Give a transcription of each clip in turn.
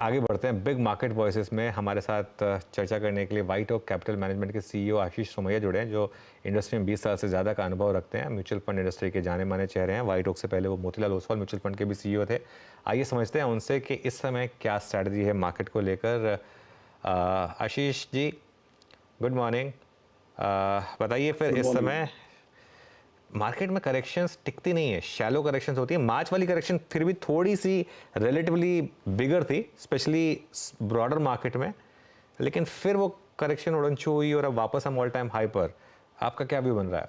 आगे बढ़ते हैं बिग मार्केट वॉइसेस में। हमारे साथ चर्चा करने के लिए वाइट ओक कैपिटल मैनेजमेंट के सीईओ आशीष सोमैया जुड़े हैं, जो इंडस्ट्री में 20 साल से ज़्यादा का अनुभव रखते हैं। म्यूचुअल फंड इंडस्ट्री के जाने माने चेहरे हैं। वाइट ओक से पहले वो मोतीलाल ओसवाल म्यूचुअल फंड के भी सीईओ थे। आइए समझते हैं उनसे कि इस समय क्या स्ट्रैटेजी है मार्केट को लेकर। Ashish ji, good morning. बताइए फिर, गुड इस मॉर्निंग। समय मार्केट में करेक्शंस टिकती नहीं है, शैलो करेक्शंस होती है। मार्च वाली करेक्शन फिर भी थोड़ी सी रिलेटिवली बिगर थी, स्पेशली ब्रॉडर मार्केट में, लेकिन फिर वो करेक्शन उड़नछू हुई और अब वापस हम ऑल टाइम हाई पर। आपका क्या व्यू बन रहा है?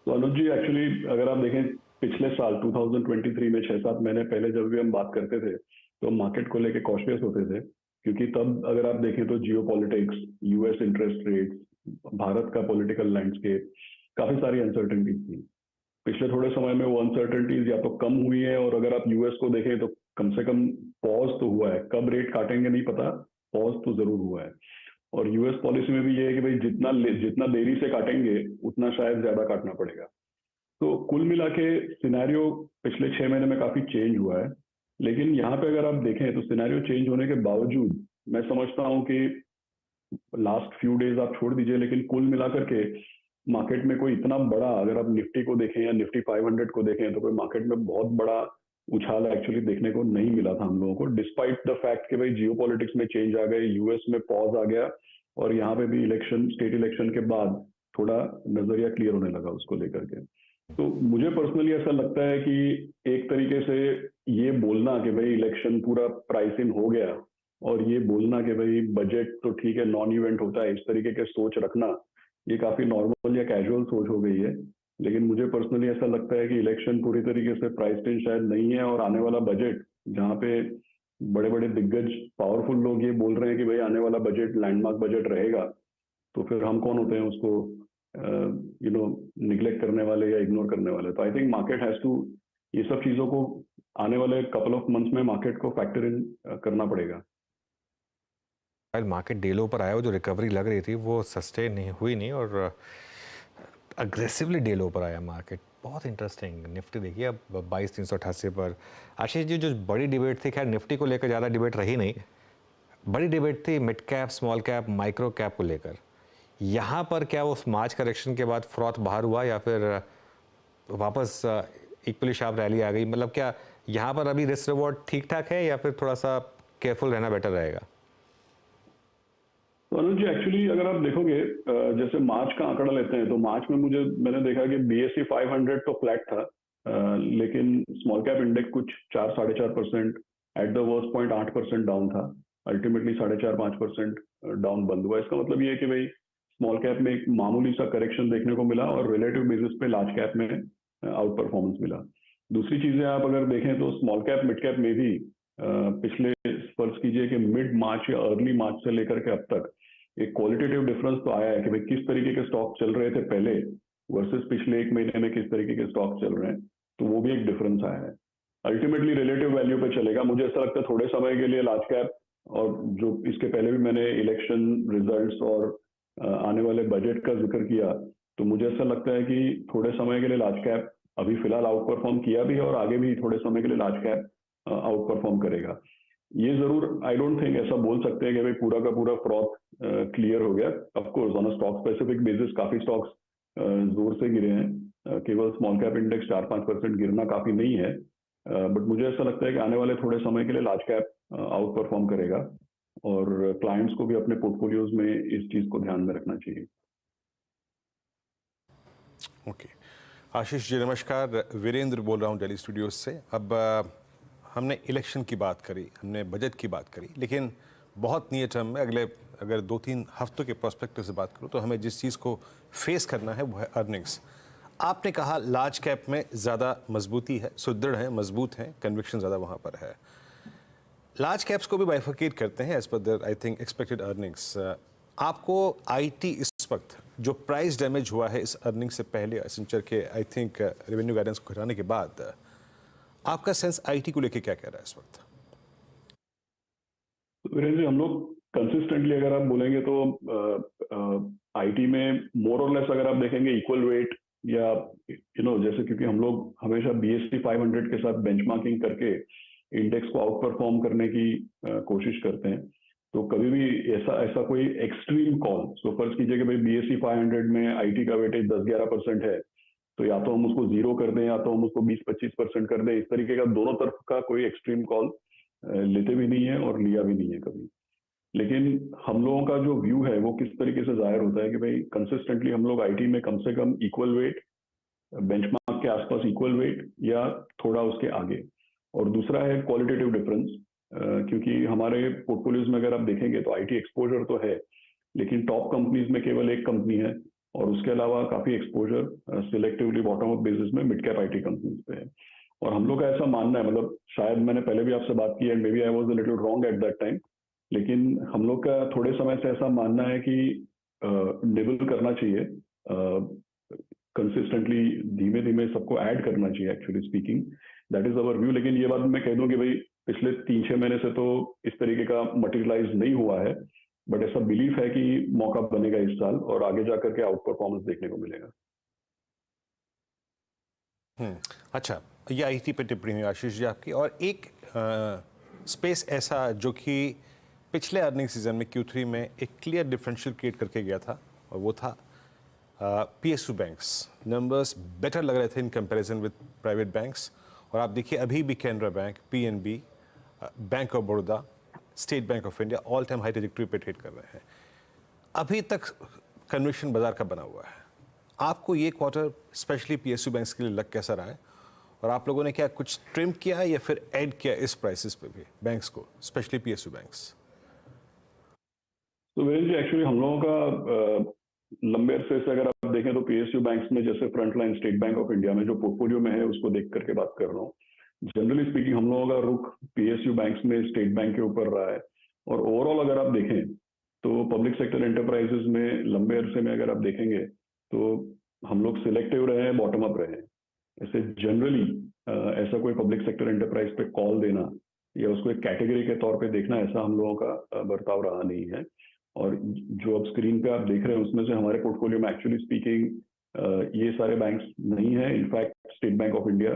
तो अनुज जी, एक्चुअली अगर आप देखें पिछले साल 2023 में 6-7 महीने पहले जब भी हम बात करते थे तो मार्केट को लेके कॉशियस होते थे, क्योंकि तब अगर आप देखें तो जियो politics, US interest rates, Bharat का पॉलिटिकल लैंडस्केप, काफी सारी अनसर्टेनिटीज थी। पिछले थोड़े समय में वो अनसर्टेनिटीज या तो कम हुई है, और अगर आप यूएस को देखें तो कम से कम पॉज तो हुआ है। कब रेट काटेंगे नहीं पता, पॉज तो जरूर हुआ है। और यूएस पॉलिसी में भी ये है कि भाई जितना जितना देरी से काटेंगे उतना शायद ज्यादा काटना पड़ेगा। तो कुल मिला के सिनेरियो पिछले 6 महीने में काफी चेंज हुआ है। लेकिन यहाँ पे अगर आप देखें तो सिनेरियो चेंज होने के बावजूद मैं समझता हूँ कि लास्ट फ्यू डेज आप छोड़ दीजिए, लेकिन कुल मिलाकर के मार्केट में कोई इतना बड़ा, अगर आप निफ्टी को देखें या निफ्टी 500 को देखें, तो कोई मार्केट में बहुत बड़ा उछाल एक्चुअली देखने को नहीं मिला था हम लोगों को, डिस्पाइट द फैक्ट कि भाई जियो पॉलिटिक्स में चेंज आ गए, यूएस में पॉज आ गया, और यहाँ पे भी इलेक्शन, स्टेट इलेक्शन के बाद थोड़ा नजरिया क्लियर होने लगा उसको लेकर के। तो मुझे पर्सनली ऐसा लगता है कि एक तरीके से ये बोलना कि भाई इलेक्शन पूरा प्राइस इन हो गया, और ये बोलना कि भाई बजट तो ठीक है, नॉन इवेंट होता है, इस तरीके के सोच रखना, ये काफी नॉर्मल या कैजुअल सोच हो गई है। लेकिन मुझे पर्सनली ऐसा लगता है कि इलेक्शन पूरी तरीके से प्राइस इन शायद नहीं है, और आने वाला बजट, जहाँ पे बड़े बड़े दिग्गज पावरफुल लोग ये बोल रहे हैं कि भाई आने वाला बजट लैंडमार्क बजट रहेगा, तो फिर हम कौन होते हैं उसको निग्लेक्ट करने वाले या इग्नोर करने वाले। तो I think market has to, ये सब चीजों को आने वाले कपल ऑफ मंथ्स में मार्केट को फैक्टर इन करना पड़ेगा। मार्केट डे लो पर आया, वो जो रिकवरी लग रही थी वो सस्टेन नहीं हुई नहीं, और अग्रेसिवली डे लो पर आया मार्केट। बहुत इंटरेस्टिंग। निफ्टी देखिए अब 22,388 पर। आशीष जी, जो बड़ी डिबेट थी, खैर निफ्टी को लेकर ज़्यादा डिबेट रही नहीं, बड़ी डिबेट थी mid cap, small cap, micro cap को लेकर। यहाँ पर क्या वो मार्च करेक्शन के बाद फ्रॉथ बाहर हुआ, या फिर वापस इक्वली शार्प रैली आ गई? मतलब क्या यहाँ पर अभी रिस्क रिवॉर्ड ठीक ठाक है, या फिर थोड़ा सा केयरफुल रहना बेटर रहेगा? तो अनुज जी, एक्चुअली अगर आप देखोगे, जैसे मार्च का आंकड़ा लेते हैं तो मार्च में मैंने देखा कि बीएससी 500 तो फ्लैट था, लेकिन स्मॉल कैप इंडेक्स कुछ 4-4.5%, at the worst point 8% down था। अल्टीमेटली 4.5-5% डाउन बंद हुआ। इसका मतलब ये है कि भाई स्मॉल कैप में एक मामूली सा करेक्शन देखने को मिला, और रिलेटिव बेसिस पे लार्ज कैप में आउट परफॉर्मेंस मिला। दूसरी चीजें आप अगर देखें तो स्मॉल कैप मिड कैप में भी पिछले, फर्ज कीजिए कि मिड मार्च या अर्ली मार्च से लेकर के अब तक एक क्वालिटेटिव डिफरेंस तो आया है कि भाई किस तरीके के स्टॉक चल रहे थे पहले वर्सेस पिछले एक महीने में किस तरीके के स्टॉक चल रहे हैं, तो वो भी एक डिफरेंस आया है। अल्टीमेटली रिलेटिव वैल्यू पे चलेगा। मुझे ऐसा लगता है थोड़े समय के लिए लार्ज कैप, और जो इसके पहले भी मैंने इलेक्शन रिजल्ट्स और आने वाले बजट का जिक्र किया, तो मुझे ऐसा लगता है कि थोड़े समय के लिए लार्ज कैप अभी फिलहाल आउट परफॉर्म किया भी है, और आगे भी थोड़े समय के लिए लार्ज कैप आउट परफॉर्म करेगा। ये जरूर आई डोंट थिंक ऐसा बोल सकते हैं कि भाई पूरा का पूरा फ्रॉथ क्लियर हो गया। Of course on a stock specific basis काफी स्टॉक्स जोर से गिरे हैं। केवल स्मॉल कैप इंडेक्स 4-5% गिरना काफी नहीं है, बट मुझे ऐसा लगता है कि आने वाले थोड़े समय के लिए लार्ज कैप आउट परफॉर्म करेगा, और क्लाइंट्स को भी अपने पोर्टफोलियोज में इस चीज को ध्यान में रखना चाहिए। ओके आशीष जी, नमस्कार। वीरेंद्र बोल रहा हूँ दिल्ली स्टूडियोज से। अब हमने इलेक्शन की बात करी, हमने बजट की बात करी, लेकिन बहुत नियर टर्म में अगले अगर 2-3 हफ्तों के प्रोस्पेक्टिव से बात करूँ तो हमें जिस चीज़ को फेस करना है वो है अर्निंग्स। आपने कहा लार्ज कैप में ज़्यादा मजबूती है, सुदृढ़ है, मजबूत है, कन्विक्शन ज़्यादा वहाँ पर है। लार्ज कैप्स को भी बाइफरकेट करते हैं as per their I think expected earnings. आपको आईटी इस वक्त जो प्राइस डैमेज हुआ है इस अर्निंग से पहले, एसेंचर के आई थिंक रेवेन्यू गाइडेंस को घटाने के बाद, आपका सेंस आईटी को लेके क्या कह रहा है इस वक्त? वीरेंद्र जी, हम लोग कंसिस्टेंटली अगर आप बोलेंगे तो आईटी में मोर और लेस अगर आप देखेंगे इक्वल वेट, या जैसे, क्योंकि हम लोग हमेशा बीएससी 500 के साथ बेंचमार्किंग करके इंडेक्स को आउट परफॉर्म करने की कोशिश करते हैं। तो कभी भी ऐसा ऐसा कोई एक्सट्रीम कॉल, तो फर्ज कीजिए कि भाई BSE 500 में आईटी का वेटेज 10-11% है, तो या तो हम उसको 0 कर दें या तो हम उसको 20-25% कर दें। इस तरीके का दोनों तरफ का कोई एक्सट्रीम कॉल लेते भी नहीं है और लिया भी नहीं है कभी। लेकिन हम लोगों का जो व्यू है वो किस तरीके से जाहिर होता है कि भाई कंसिस्टेंटली हम लोग आईटी में कम से कम इक्वल वेट, बेंचमार्क के आसपास इक्वल वेट या थोड़ा उसके आगे। और दूसरा है क्वालिटेटिव डिफरेंस, क्योंकि हमारे पोर्टफोलियोज में अगर आप देखेंगे तो आईटी एक्सपोजर तो है, लेकिन टॉप कंपनीज में केवल एक कंपनी है और उसके अलावा काफी exposure selectively bottom up basis में मिड कैप आईटी कंपनीज पे है। और हम लोग का ऐसा मानना है, मतलब शायद मैंने पहले भी आपसे बात की and maybe I was a little wrong at that time, लेकिन हम लोग का थोड़े समय से ऐसा मानना है कि निबल करना चाहिए, कंसिस्टेंटली धीमे धीमे सबको ऐड करना चाहिए, actually speaking that is our view. लेकिन ये बात मैं कह दूं कि भाई पिछले 3-6 महीने से तो इस तरीके का मटेरियलाइज नहीं हुआ है, बट ऐसा बिलीफ है कि मौका बनेगा इस साल और आगे जाकर के आउट परफॉर्मेंस देखने को मिलेगा। अच्छा, ये आईटी पे टिप्पणी हुई आशीष जी आपकी। और एक स्पेस ऐसा जो कि पिछले अर्निंग सीजन में Q3 में एक क्लियर डिफरेंशियल क्रिएट करके गया था, और वो था PSU बैंक्स। नंबर्स बेटर लग रहे थे in comparison with private banks. और आप देखिए अभी भी Canara bank, PNB, bank of Baroda, state bank of India all time high trajectory पे ट्रेड कर रहे हैं। अभी तक कन्विक्शन बाजार का बना हुआ है। आपको ये क्वार्टर स्पेशली PSU बैंक्स के लिए लग कैसा रहा है, और आप लोगों ने क्या कुछ ट्रिम किया या फिर ऐड किया इस प्राइसेस पे भी बैंक्स को, स्पेशली PSU बैंक्स? तो वीरेंद्र जी, एक्चुअली हम लोगों का लंबे अरसे से अगर आप देखें तो PSU बैंक्स में जैसे frontline state bank of India में जो पोर्टफोलियो में है उसको देख करके बात कर रहा हूँ। जनरली स्पीकिंग हम लोगों का रुख PSU बैंक्स में स्टेट बैंक के ऊपर रहा है। और ओवरऑल अगर आप देखें तो पब्लिक सेक्टर एंटरप्राइजेज में लंबे अरसे में अगर आप देखेंगे तो हम लोग सिलेक्टिव रहे हैं, बॉटम अप रहे हैं। ऐसे जनरली ऐसा कोई पब्लिक सेक्टर एंटरप्राइज पे कॉल देना या उसको एक कैटेगरी के तौर पे देखना, ऐसा हम लोगों का बर्ताव रहा नहीं है। और जो अब स्क्रीन पे आप देख रहे हैं उसमें से हमारे पोर्टफोलियो में एक्चुअली स्पीकिंग ये सारे बैंक्स नहीं है। In fact state bank of India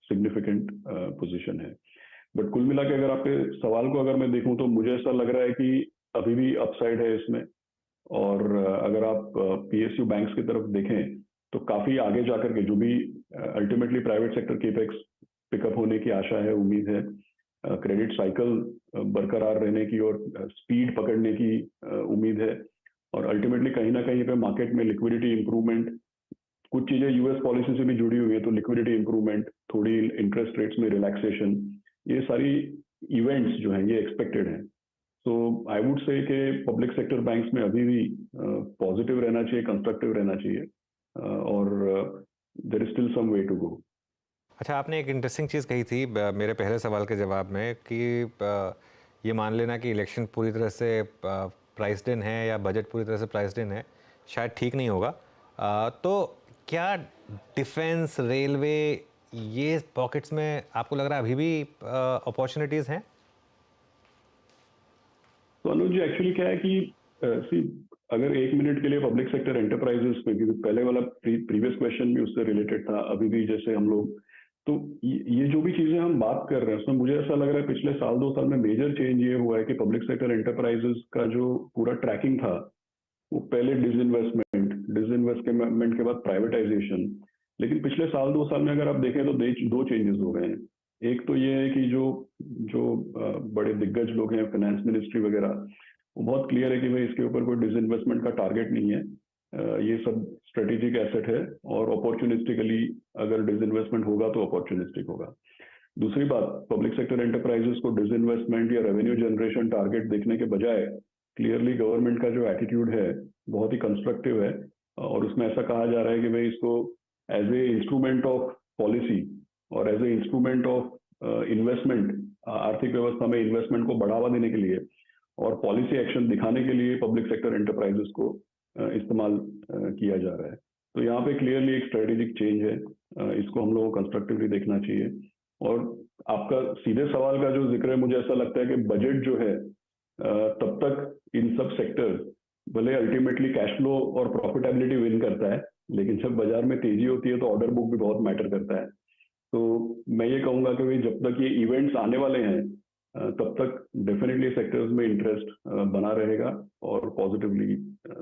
significant position है। बट कुल मिला के अगर आपके सवाल को अगर मैं देखूं तो मुझे ऐसा लग रहा है कि अभी भी अपसाइड है इसमें। और अगर आप PSU बैंक्स की तरफ देखें तो काफी आगे जाकर के जो भी ultimately private sector capex pickup होने की आशा है, उम्मीद है, क्रेडिट साइकिल बरकरार रहने की और स्पीड पकड़ने की उम्मीद है, और अल्टीमेटली कहीं ना कहीं पे मार्केट में लिक्विडिटी इंप्रूवमेंट, कुछ चीजें यूएस पॉलिसी से भी जुड़ी हुई है, तो लिक्विडिटी इंप्रूवमेंट, थोड़ी इंटरेस्ट रेट्स में रिलैक्सेशन, ये सारी इवेंट्स जो हैं ये एक्सपेक्टेड हैं। सो आई वुड से कि पब्लिक सेक्टर बैंक्स में अभी भी पॉजिटिव रहना चाहिए, कंस्ट्रक्टिव रहना चाहिए, और there is still some way to go. अच्छा, आपने एक इंटरेस्टिंग चीज़ कही थी मेरे पहले सवाल के जवाब में कि ये मान लेना कि इलेक्शन पूरी तरह से प्राइस्ड इन है या बजट पूरी तरह से प्राइस्ड इन है, शायद ठीक नहीं होगा। तो क्या डिफेंस, रेलवे, ये पॉकेट्स में आपको लग रहा है अभी भी अपॉर्चुनिटीज़ हैं? तो अनुज जी, एक्चुअली क्या है कि अगर 1 मिनट के लिए पब्लिक सेक्टर एंटरप्राइजेस पे, क्योंकि पहले वाला प्रीवियस क्वेश्चन भी उससे रिलेटेड था, अभी भी जैसे हम लोग, तो ये जो भी चीजें हम बात कर रहे हैं उसमें मुझे ऐसा लग रहा है पिछले साल 2 साल में मेजर चेंज ये हुआ है कि पब्लिक सेक्टर एंटरप्राइजेस का जो पूरा ट्रैकिंग था वो पहले डिसइन्वेस्टमेंट के बाद प्राइवेटाइजेशन। लेकिन पिछले साल 2 साल में अगर आप देखें तो 2 चेंजेस हो गए हैं। एक तो ये है कि जो बड़े दिग्गज लोग हैं, फाइनेंस मिनिस्ट्री वगैरह, वो बहुत क्लियर है कि भाई इसके ऊपर कोई डिसइन्वेस्टमेंट का टारगेट नहीं है, ये सब स्ट्रेटेजिक एसेट है और अपॉर्चुनिस्टिकली अगर डिसइन्वेस्टमेंट होगा तो अपॉर्चुनिस्टिक होगा। दूसरी बात, पब्लिक सेक्टर एंटरप्राइजेस को डिसइन्वेस्टमेंट या रेवेन्यू जनरेशन टारगेट देखने के बजाय क्लियरली गवर्नमेंट का जो एटीट्यूड है बहुत ही कंस्ट्रक्टिव है, और उसमें ऐसा कहा जा रहा है कि भाई इसको as a instrument of policy और as a instrument of investment, आर्थिक व्यवस्था में इन्वेस्टमेंट को बढ़ावा देने के लिए और पॉलिसी एक्शन दिखाने के लिए पब्लिक सेक्टर एंटरप्राइजेस को इस्तेमाल किया जा रहा है। तो यहाँ पे क्लियरली एक स्ट्रेटेजिक चेंज है, इसको हम लोगों को कंस्ट्रक्टिवली देखना चाहिए। और आपका सीधे सवाल का जो जिक्र है, मुझे ऐसा लगता है कि बजट जो है तब तक इन सब सेक्टर, भले अल्टीमेटली कैश फ्लो और प्रॉफिटेबिलिटी विन करता है, लेकिन जब बाजार में तेजी होती है तो ऑर्डर बुक भी बहुत मैटर करता है। तो मैं ये कहूँगा कि भाई जब तक ये इवेंट्स आने वाले हैं तब तक डेफिनेटली सेक्टर्स में इंटरेस्ट बना रहेगा और पॉजिटिवली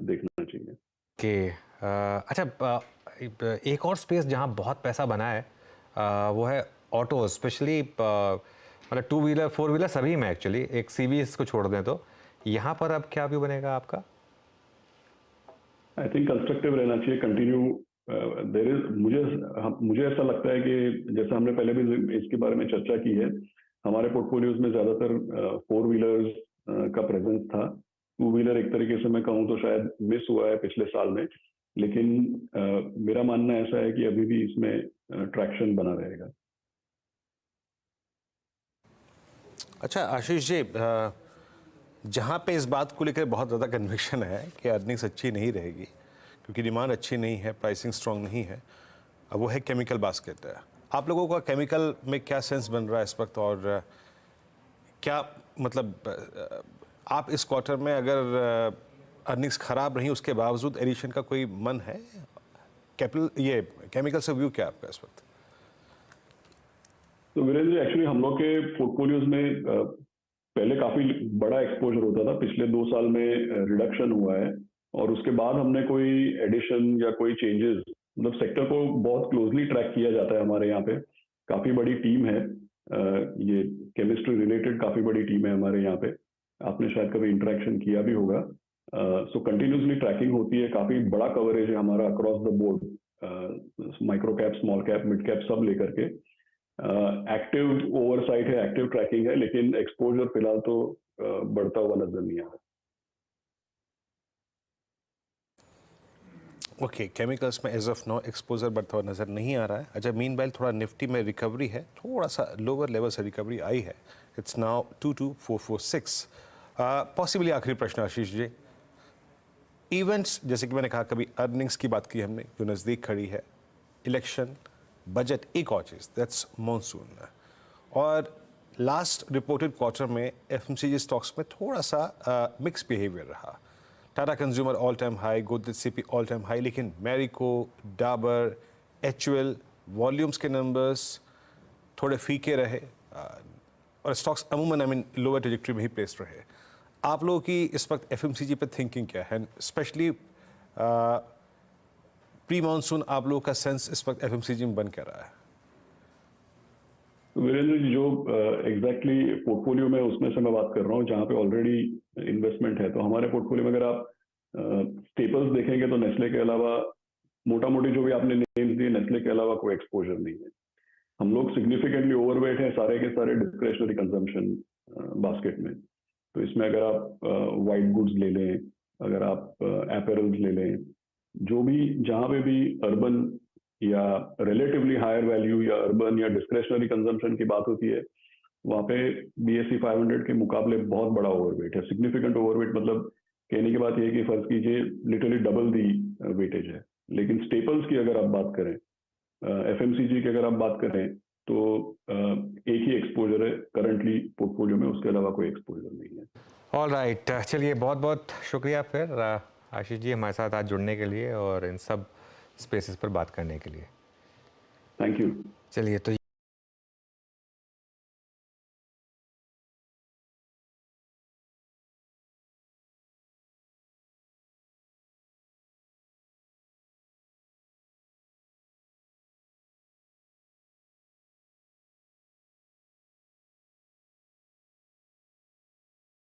देखना चाहिए। कि अच्छा, एक और स्पेस जहाँ बहुत पैसा बना है वो है ऑटो, स्पेशली मतलब टू व्हीलर फोर व्हीलर सभी में एक्चुअली, एक सीवीएस को छोड़ दें तो यहाँ पर अब क्या व्यू बनेगा आपका? आई थिंक कंस्ट्रक्टिव रहना चाहिए, कंटिन्यू देर इज, मुझे ऐसा लगता है कि जैसे हमने पहले भी इसके बारे में चर्चा की है, हमारे पोर्टफोलियोज में ज्यादातर फोर व्हीलर्स का प्रेजेंस था। टू व्हीलर एक तरीके से मैं कहूँ तो शायद मिस हुआ है पिछले साल में, लेकिन मेरा मानना ऐसा है कि अभी भी इसमें ट्रैक्शन बना रहेगा। अच्छा आशीष जी, जहाँ पे इस बात को लेकर बहुत ज़्यादा कन्विक्शन है कि अर्निंग्स अच्छी नहीं रहेगी क्योंकि डिमांड अच्छी नहीं है, प्राइसिंग स्ट्रांग नहीं है, वो है केमिकल बास्केट। आप लोगों का केमिकल में क्या सेंस बन रहा है इस वक्त, और क्या मतलब आप इस क्वार्टर में अगर अर्निंग्स खराब रही उसके बावजूद एडिशन का कोई मन है? कैपिटल ये केमिकल से व्यू क्या है आपका इस वक्त? तो वीरेंद्र जी, एक्चुअली हम लोग के पोर्टफोलियोज में पहले काफी बड़ा एक्सपोजर होता था, पिछले 2 साल में रिडक्शन हुआ है और उसके बाद हमने कोई एडिशन या कोई चेंजेस, मतलब सेक्टर को बहुत क्लोजली ट्रैक किया जाता है हमारे यहाँ पे, काफी बड़ी टीम है, ये केमिस्ट्री रिलेटेड काफी बड़ी टीम है हमारे यहाँ पे, आपने शायद कभी इंटरेक्शन किया भी होगा। सो कंटिन्यूसली ट्रैकिंग होती है, काफी बड़ा कवरेज है हमारा across the board, micro cap, small cap, mid cap सब लेकर के। एक्टिव ओवरसाइट है, एक्टिव ट्रैकिंग है, लेकिन एक्सपोजर फिलहाल तो बढ़ता हुआ नजर नहीं आ रहा। ओके, केमिकल्स में एज ऑफ नाउ एक्सपोजर बढ़ता हुआ नज़र नहीं आ रहा है। अच्छा, मीनवाइल थोड़ा निफ्टी में रिकवरी है, थोड़ा सा लोअर लेवल से रिकवरी आई है, इट्स नाउ 22446। पॉसिबली आखिरी प्रश्न आशीष जी, इवेंट्स जैसे कि मैंने कहा, कभी अर्निंग्स की बात की हमने जो नज़दीक खड़ी है, इलेक्शन, बजट, एक और चीज़ दैट्स मॉनसून, और लास्ट रिपोर्टेड क्वार्टर में एफएमसीजी स्टॉक्स में थोड़ा सा मिक्स बिहेवियर रहा। Tata consumer all time high, Godrej CP all time high, लेकिन मैरिको, डाबर, एचयूएल वॉल्यूम्स के नंबर्स थोड़े फीके रहे और स्टॉक्स अमूमन लोअर ट्रेजेक्टरी में ही प्लेस्ड रहे। आप लोगों की इस वक्त एफएमसीजी पे थिंकिंग क्या है, स्पेशली प्री मानसून आप लोगों का सेंस इस वक्त एफएमसीजी में बन क्या रहा है? तो वीरेंद्र जी, जो एग्जैक्टली पोर्टफोलियो में उसमें से मैं बात कर रहा हूँ जहाँ पे ऑलरेडी इन्वेस्टमेंट है, तो हमारे पोर्टफोलियो में अगर आप स्टेपल्स देखेंगे तो नेस्ले के अलावा मोटा मोटी जो भी आपने नेम्स दिए, नेस्ले के अलावा कोई एक्सपोजर नहीं है। हम लोग सिग्निफिकेंटली ओवरवेट हैं सारे के सारे डिस्क्रेशनरी कंजम्पशन बास्केट में। तो इसमें अगर आप वाइट गुड्स ले लें, अगर आप एपेरल्स ले लें, जो भी जहाँ पे भी अर्बन या रिलेटिवली हायर वैल्यू या अर्बन या डिस्क्रेशनरी कंजम्पशन की बात होती है, वहाँ पे BSE 500 के मुकाबले बहुत बड़ा ओवरवेट है। सिग्निफिकेंट ओवरवेट मतलब कहने की बात यह है कि फर्ज कीजिए लिटरली डबल दी वेटेज है। लेकिन स्टेपल्स की अगर आप बात करें, FMCG की अगर आप बात करें, तो एक ही एक्सपोजर है करंटली पोर्टफोलियो में, उसके अलावा कोई एक्सपोजर नहीं है। ऑल राइट, चलिए बहुत बहुत शुक्रिया फिर आशीष जी हमारे साथ आज जुड़ने के लिए और इन सब स्पेसेस पर बात करने के लिए। Thank you. चलिए तो